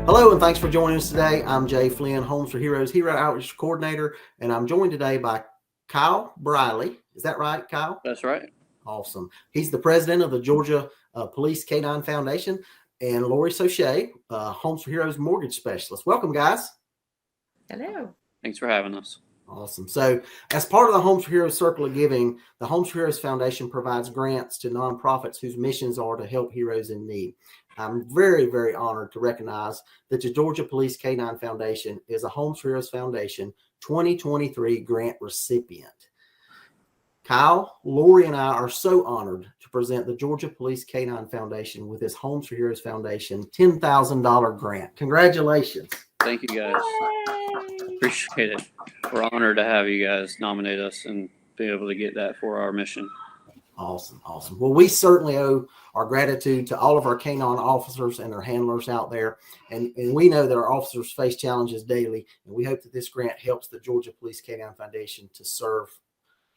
Hello, and thanks for joining us today. I'm Jay Flynn, Homes for Heroes Hero Outreach Coordinator, and I'm joined today by Kyle Briley. Is that right, Kyle? That's right. Awesome. He's the president of the Georgia Police K-9 Foundation, and Lori Sochet, Homes for Heroes Mortgage Specialist. Welcome, guys. Hello. Thanks for having us. Awesome. So, as part of the Homes for Heroes Circle of Giving, the Homes for Heroes Foundation provides grants to nonprofits whose missions are to help heroes in need. I'm very, very honored to recognize that the Georgia Police K-9 Foundation is a Homes for Heroes Foundation 2023 grant recipient. Kyle, Lori, and I are so honored to present the Georgia Police K-9 Foundation with this Homes for Heroes Foundation $10,000 grant. Congratulations. Thank you, guys. Appreciate it. We're honored to have you guys nominate us and be able to get that for our mission. Awesome. Awesome. Well, we certainly owe our gratitude to all of our K-9 officers and their handlers out there. And we know that our officers face challenges daily. And we hope that this grant helps the Georgia Police K-9 Foundation to serve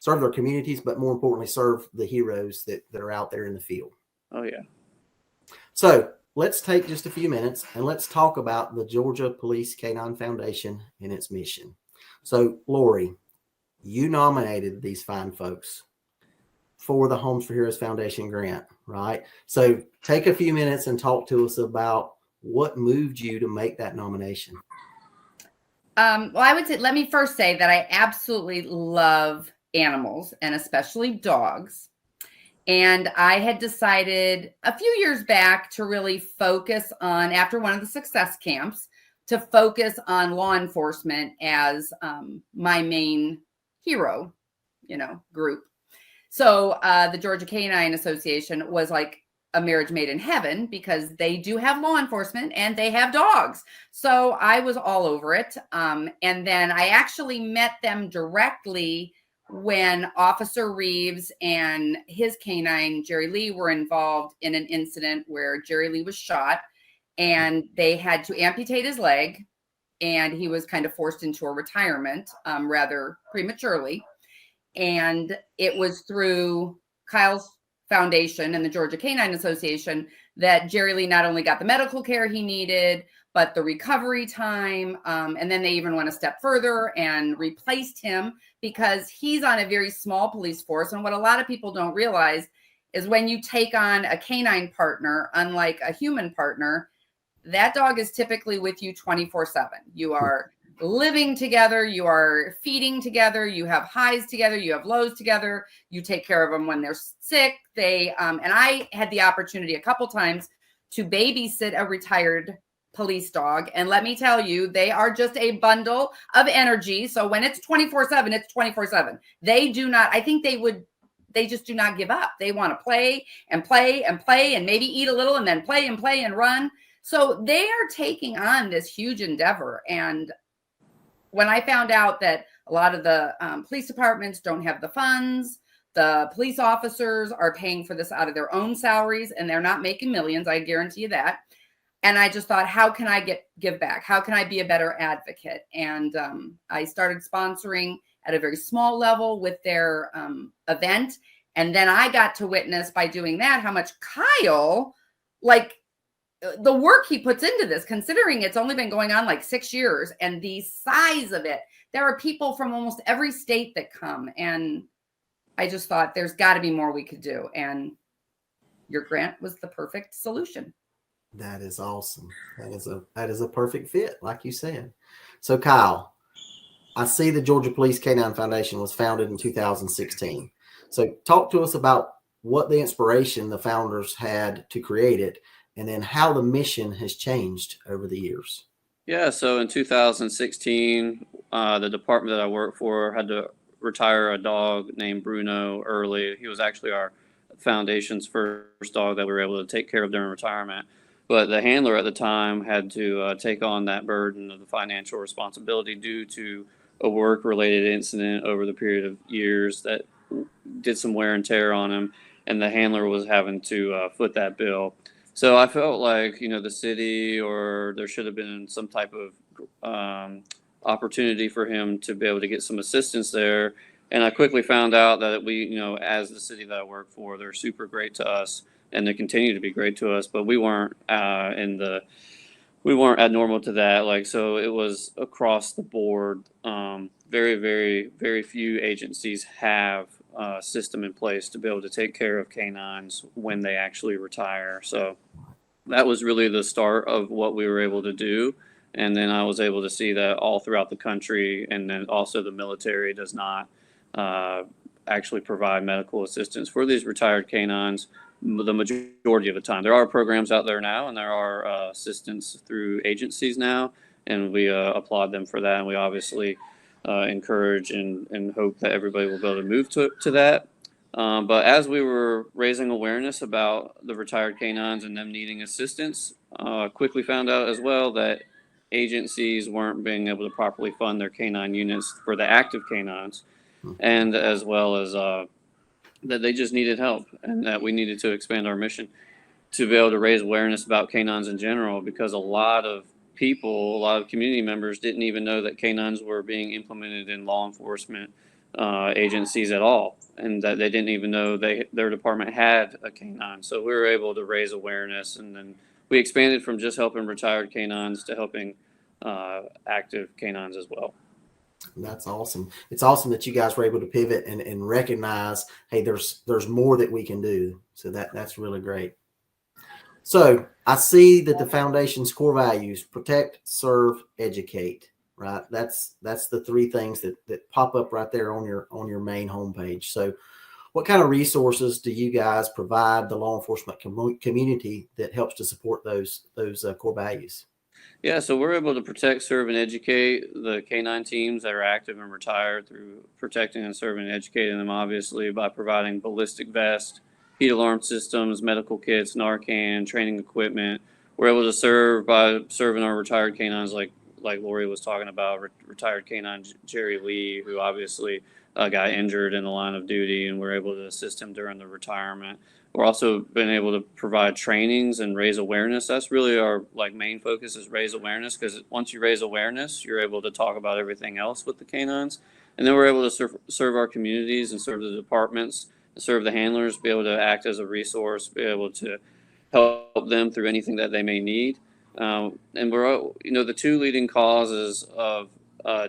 their communities, but more importantly, serve the heroes that are out there in the field. Oh, yeah. So let's take just a few minutes and let's talk about the Georgia Police K-9 Foundation and its mission. So, Lori, you nominated these fine folks for the Homes for Heroes Foundation grant, right? So take a few minutes and talk to us about what moved you to make that nomination. Well, I would say, let me first say that I absolutely love animals and especially dogs. And I had decided a few years back to really focus on, after one of the success camps, to focus on law enforcement as my main hero, group. So the Georgia Canine Association was like a marriage made in heaven because they do have law enforcement and they have dogs. So I was all over it. And then I actually met them directly when Officer Reeves and his canine, Jerry Lee, were involved in an incident where Jerry Lee was shot and they had to amputate his leg. And he was kind of forced into a retirement rather prematurely. And it was through Kyle's foundation and the Georgia Canine Association that Jerry Lee not only got the medical care he needed, but the recovery time. And then they even went a step further and replaced him because he's on a very small police force. And what a lot of people don't realize is when you take on a canine partner, unlike a human partner, that dog is typically with you 24/7. You are living together, you are feeding together, you have highs together, you have lows together, you take care of them when they're sick. And I had the opportunity a couple times to babysit a retired police dog. And let me tell you, they are just a bundle of energy. So when it's 24/7, it's 24/7. They do not, I think they just do not give up. They want to play and play and play and maybe eat a little and then play and run. So they are taking on this huge endeavor. And when I found out that a lot of the police departments don't have the funds, the police officers are paying for this out of their own salaries and they're not making millions, I guarantee you that. And I just thought, how can I give back? How can I be a better advocate? And I started sponsoring at a very small level with their event. And then I got to witness by doing that how much Kyle, the work he puts into this, considering it's only been going on like 6 years and the size of it, there are people from almost every state that come. And I just thought there's got to be more we could do. And your grant was the perfect solution. That is awesome. That is a perfect fit, like you said. So Kyle, I see the Georgia Police K-9 Foundation was founded in 2016. So talk to us about what the inspiration the founders had to create it, and then how the mission has changed over the years. Yeah, so in 2016, the department that I work for had to retire a dog named Bruno early. He was actually our foundation's first dog that we were able to take care of during retirement. But the handler at the time had to take on that burden of the financial responsibility due to a work-related incident over the period of years that did some wear and tear on him, and the handler was having to foot that bill. So I felt like, the city or there should have been some type of opportunity for him to be able to get some assistance there. And I quickly found out that we, as the city that I work for, they're super great to us and they continue to be great to us, but we weren't in the we weren't abnormal to that. Like, so it was across the board. Very, very, very few agencies have a system in place to be able to take care of canines when they actually retire. So that was really the start of what we were able to do. And then I was able to see that all throughout the country. And then also the military does not actually provide medical assistance for these retired canines the majority of the time. There are programs out there now, and there are assistance through agencies now, and we applaud them for that. And we obviously encourage and hope that everybody will be able to move to that. But as we were raising awareness about the retired canines and them needing assistance, quickly found out as well that agencies weren't being able to properly fund their canine units for the active canines, and as well as that they just needed help, and that we needed to expand our mission to be able to raise awareness about canines in general, because a lot of people, a lot of community members didn't even know that canines were being implemented in law enforcement agencies at all, and that they didn't even know their department had a canine. So we were able to raise awareness, and then we expanded from just helping retired canines to helping active canines as well. That's awesome. It's awesome that you guys were able to pivot and recognize, hey, there's more that we can do. So that's really great. So I see that the foundation's core values: protect, serve, educate. Right. That's the three things that pop up right there on your main homepage. So what kind of resources do you guys provide the law enforcement community that helps to support those core values? Yeah, so we're able to protect, serve, and educate the canine teams that are active and retired through protecting and serving and educating them, obviously, by providing ballistic vests, heat alarm systems, medical kits, Narcan, training equipment. We're able to serve by serving our retired canines, like Lori was talking about, retired canine Jerry Lee, who obviously got injured in the line of duty, and we're able to assist him during the retirement. We're also been able to provide trainings and raise awareness. That's really our main focus, is raise awareness, because once you raise awareness, you're able to talk about everything else with the canines. And then we're able to serve our communities and serve the departments, and serve the handlers, be able to act as a resource, be able to help them through anything that they may need. And we're, the two leading causes of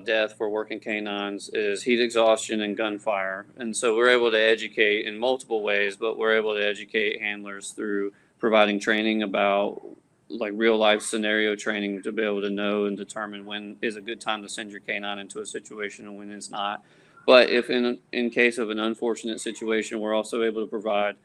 death for working canines is heat exhaustion and gunfire. And so we're able to educate in multiple ways, but we're able to educate handlers through providing training about real life scenario training to be able to know and determine when is a good time to send your canine into a situation and when it's not. But if in case of an unfortunate situation, we're also able to provide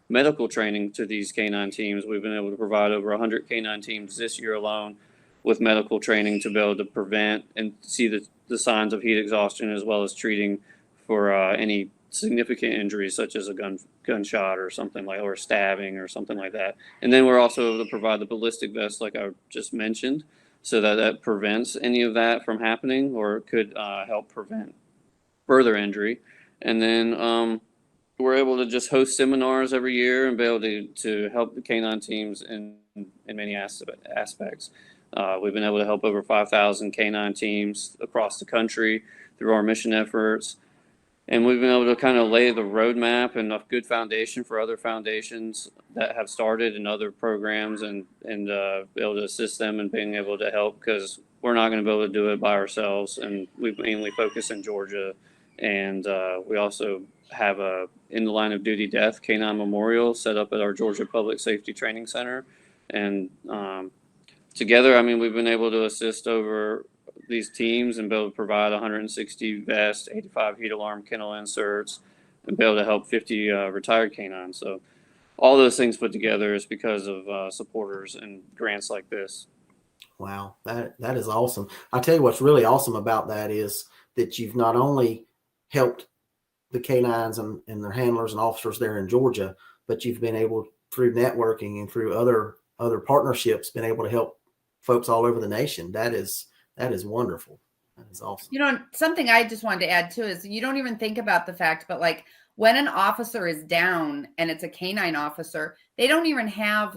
medical training to these canine teams. We've been able to provide over 100 canine teams this year alone with medical training to be able to prevent and see the signs of heat exhaustion, as well as treating for any significant injuries such as a gunshot or something or stabbing or something like that. And then we're also able to provide the ballistic vest, like I just mentioned, so that prevents any of that from happening, or could help prevent further injury. And then we're able to just host seminars every year and be able to help the canine teams in many aspects. We've been able to help over 5,000 canine teams across the country through our mission efforts. And we've been able to kind of lay the roadmap and a good foundation for other foundations that have started in other programs, and be able to assist them in being able to help, because we're not going to be able to do it by ourselves. And we mainly focus in Georgia. And we also have a in the line of duty death canine memorial set up at our Georgia Public Safety Training Center. And together, we've been able to assist over these teams and be able to provide 160 vests, 85 heat alarm kennel inserts, and be able to help 50 retired canines. So all those things put together is because of supporters and grants like this. Wow, that is awesome. I'll tell you what's really awesome about that is that you've not only helped the canines and their handlers and officers there in Georgia, but you've been able, through networking and through other partnerships, been able to help folks all over the nation. That is wonderful. That is awesome. Something I just wanted to add too is you don't even think about the fact, but when an officer is down and it's a canine officer, they don't even have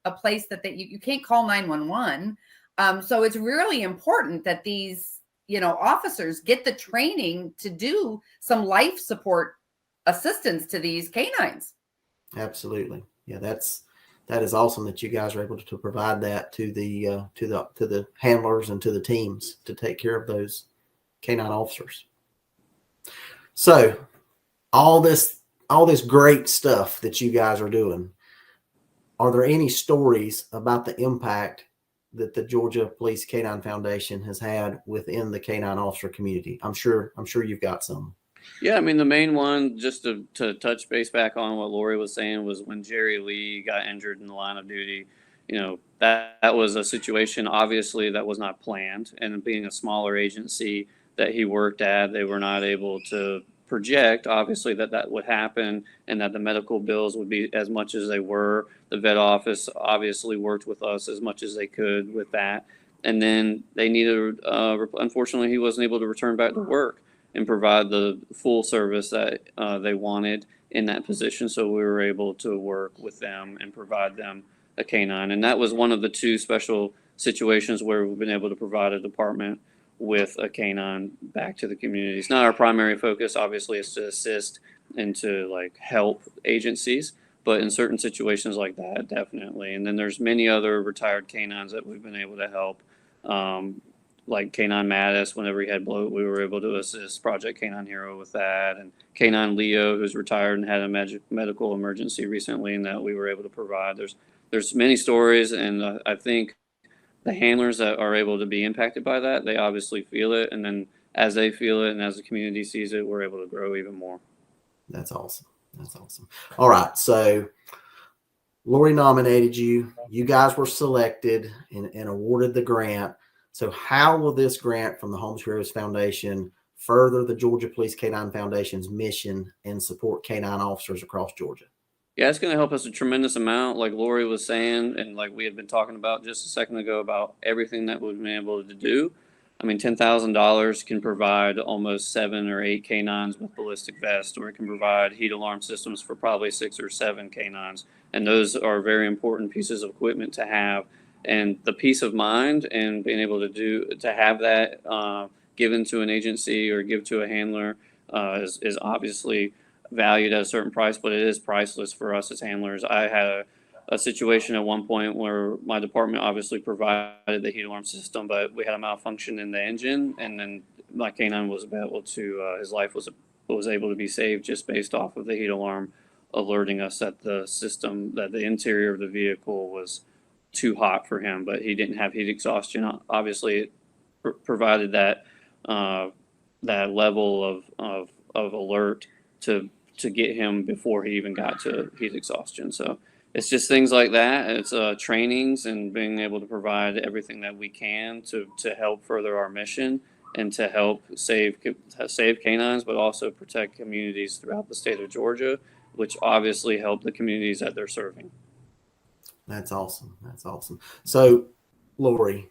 a place that you can't call 911. So it's really important that these officers get the training to do some life support assistance to these canines. Absolutely. Yeah, that's That is awesome that you guys are able to provide that to the handlers and to the teams to take care of those canine officers. So all this great stuff that you guys are doing, are there any stories about the impact that the Georgia Police Canine Foundation has had within the canine officer community? I'm sure you've got some. Yeah, I mean, the main one, just to touch base back on what Lori was saying, was when Jerry Lee got injured in the line of duty. That was a situation, obviously, that was not planned. And being a smaller agency that he worked at, they were not able to project, obviously, that would happen and that the medical bills would be as much as they were. The vet office obviously worked with us as much as they could with that. And then they needed, unfortunately, he wasn't able to return back to work and provide the full service that they wanted in that position. So we were able to work with them and provide them a canine. And that was one of the two special situations where we've been able to provide a department with a canine back to the community. It's not our primary focus, obviously, is to assist and to help agencies, but in certain situations like that, definitely. And then there's many other retired canines that we've been able to help. Like Canine Mattis, whenever he had bloat, we were able to assist Project Canine Hero with that. And Canine Leo, who's retired and had a medical emergency recently, and that we were able to provide. There's many stories, and I think the handlers that are able to be impacted by that, they obviously feel it. And then as they feel it and as the community sees it, we're able to grow even more. That's awesome. All right. So Lori nominated you. You guys were selected and awarded the grant. So how will this grant from the Homes for Heroes Foundation further the Georgia Police Canine Foundation's mission and support canine officers across Georgia? Yeah, it's going to help us a tremendous amount, like Lori was saying, and like we had been talking about just a second ago about everything that we've been able to do. I mean, $10,000 can provide almost 7 or 8 canines with ballistic vests, or it can provide heat alarm systems for probably 6 or 7 canines. And those are very important pieces of equipment to have. And the peace of mind and being able to have that given to an agency or give to a handler is obviously valued at a certain price, but it is priceless for us as handlers. I had a situation at one point where my department obviously provided the heat alarm system, but we had a malfunction in the engine, and then my canine was able to his life was able to be saved just based off of the heat alarm alerting us that the interior of the vehicle was too hot for him, but he didn't have heat exhaustion. Obviously, it provided that level of alert to get him before he even got to heat exhaustion. So it's just things like that. It's trainings and being able to provide everything that we can to help further our mission and to help save canines, but also protect communities throughout the state of Georgia, which obviously help the communities that they're serving. That's awesome. So, Lori,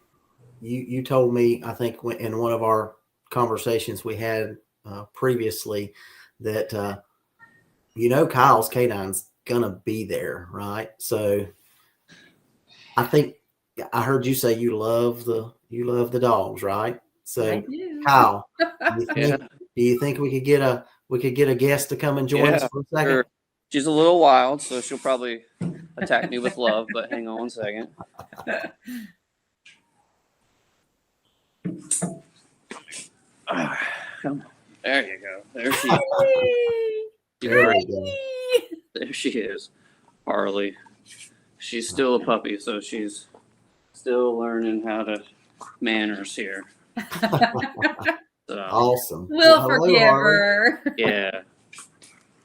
you told me, I think in one of our conversations we had previously, that Kyle's canine's gonna be there, right? So I think I heard you say you love the dogs, right? So Kyle, do you think we could get a guest to come and join us for a second? Sure. She's a little wild, so she'll probably attack me with love, but hang on one second. Come on. There you go. There she is. There she is. Harley. She's still a puppy, so she's still learning how to manners here. So, awesome. We'll forgive her. Yeah.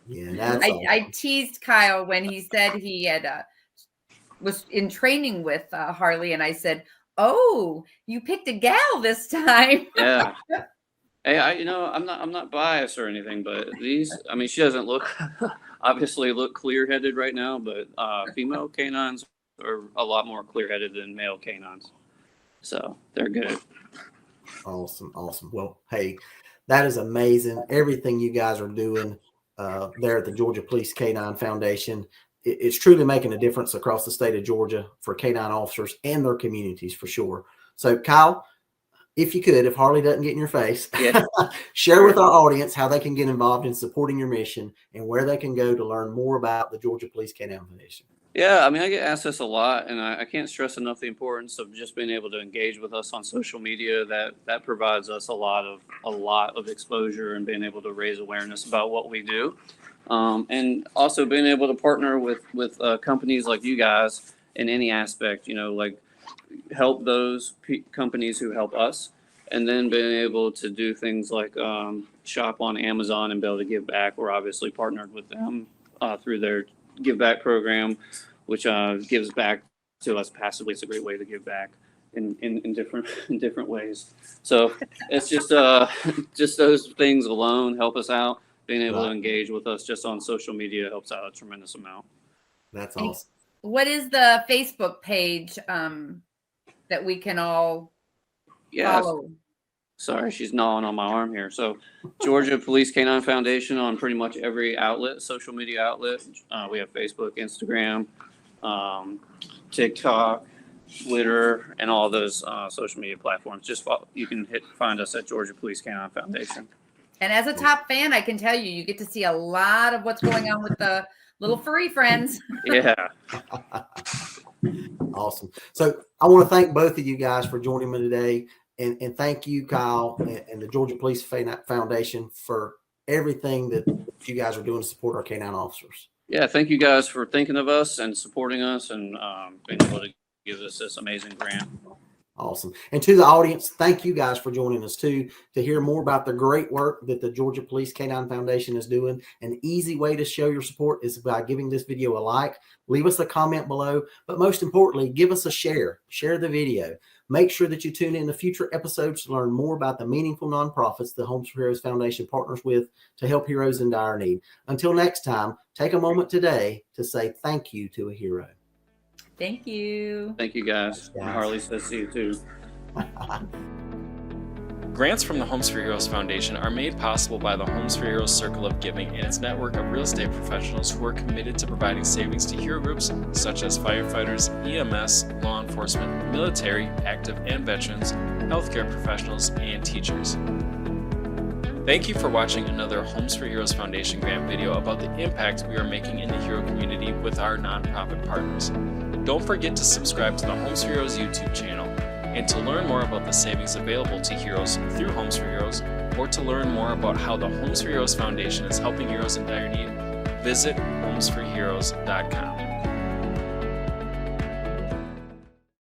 Yeah, that's awesome. I teased Kyle when he said he had was in training with Harley, and I said, "Oh, you picked a gal this time." Yeah. Hey, I'm not biased or anything, but she doesn't obviously look clear-headed right now, but female canines are a lot more clear-headed than male canines, so they're good. Awesome. Well, hey, that is amazing. Everything you guys are doing there at the Georgia Police Canine Foundation, it's truly making a difference across the state of Georgia for canine officers and their communities, for sure. So, Kyle, if you could, if Harley doesn't get in your face, share with our audience how they can get involved in supporting your mission and where they can go to learn more about the Georgia Police Canine Foundation. Yeah, I mean, I get asked this a lot, and I can't stress enough the importance of just being able to engage with us on social media. That provides us a lot of exposure and being able to raise awareness about what we do, and also being able to partner with companies like you guys in any aspect. Like help those companies who help us, and then being able to do things like shop on Amazon and be able to give back. We're obviously partnered with them through their give back program, which gives back to us passively. It's a great way to give back in different ways. So it's just those things alone help us out. Being able to engage with us just on social media helps out a tremendous amount. That's awesome. What is the Facebook page that we can all follow? Sorry, she's gnawing on my arm here. So Georgia Police Canine Foundation on pretty much every outlet, social media outlet. We have Facebook, Instagram, TikTok, Twitter, and all those social media platforms. Just you can find us at Georgia Police Canine Foundation. And as a top fan, I can tell you get to see a lot of what's going on with the little furry friends. Yeah. Awesome. So I want to thank both of you guys for joining me today. And thank you, Kyle, and the Georgia Police Foundation for everything that you guys are doing to support our canine officers. Yeah, thank you guys for thinking of us and supporting us and being able to give us this amazing grant. Awesome. And to the audience, thank you guys for joining us too. To hear more about the great work that the Georgia Police Canine Foundation is doing, an easy way to show your support is by giving this video a like, leave us a comment below, but most importantly, give us a share. Share the video. Make sure that you tune in to future episodes to learn more about the meaningful nonprofits the Homes for Heroes Foundation partners with to help heroes in dire need. Until next time, take a moment today to say thank you to a hero. Thank you. Thank you, guys. Harley says see you too. Grants from the Homes for Heroes Foundation are made possible by the Homes for Heroes Circle of Giving and its network of real estate professionals who are committed to providing savings to hero groups such as firefighters, EMS, law enforcement, military, active and veterans, healthcare professionals, and teachers. Thank you for watching another Homes for Heroes Foundation grant video about the impact we are making in the hero community with our nonprofit partners. Don't forget to subscribe to the Homes for Heroes YouTube channel. And to learn more about the savings available to heroes through Homes for Heroes, or to learn more about how the Homes for Heroes Foundation is helping heroes in dire need, visit homesforheroes.com.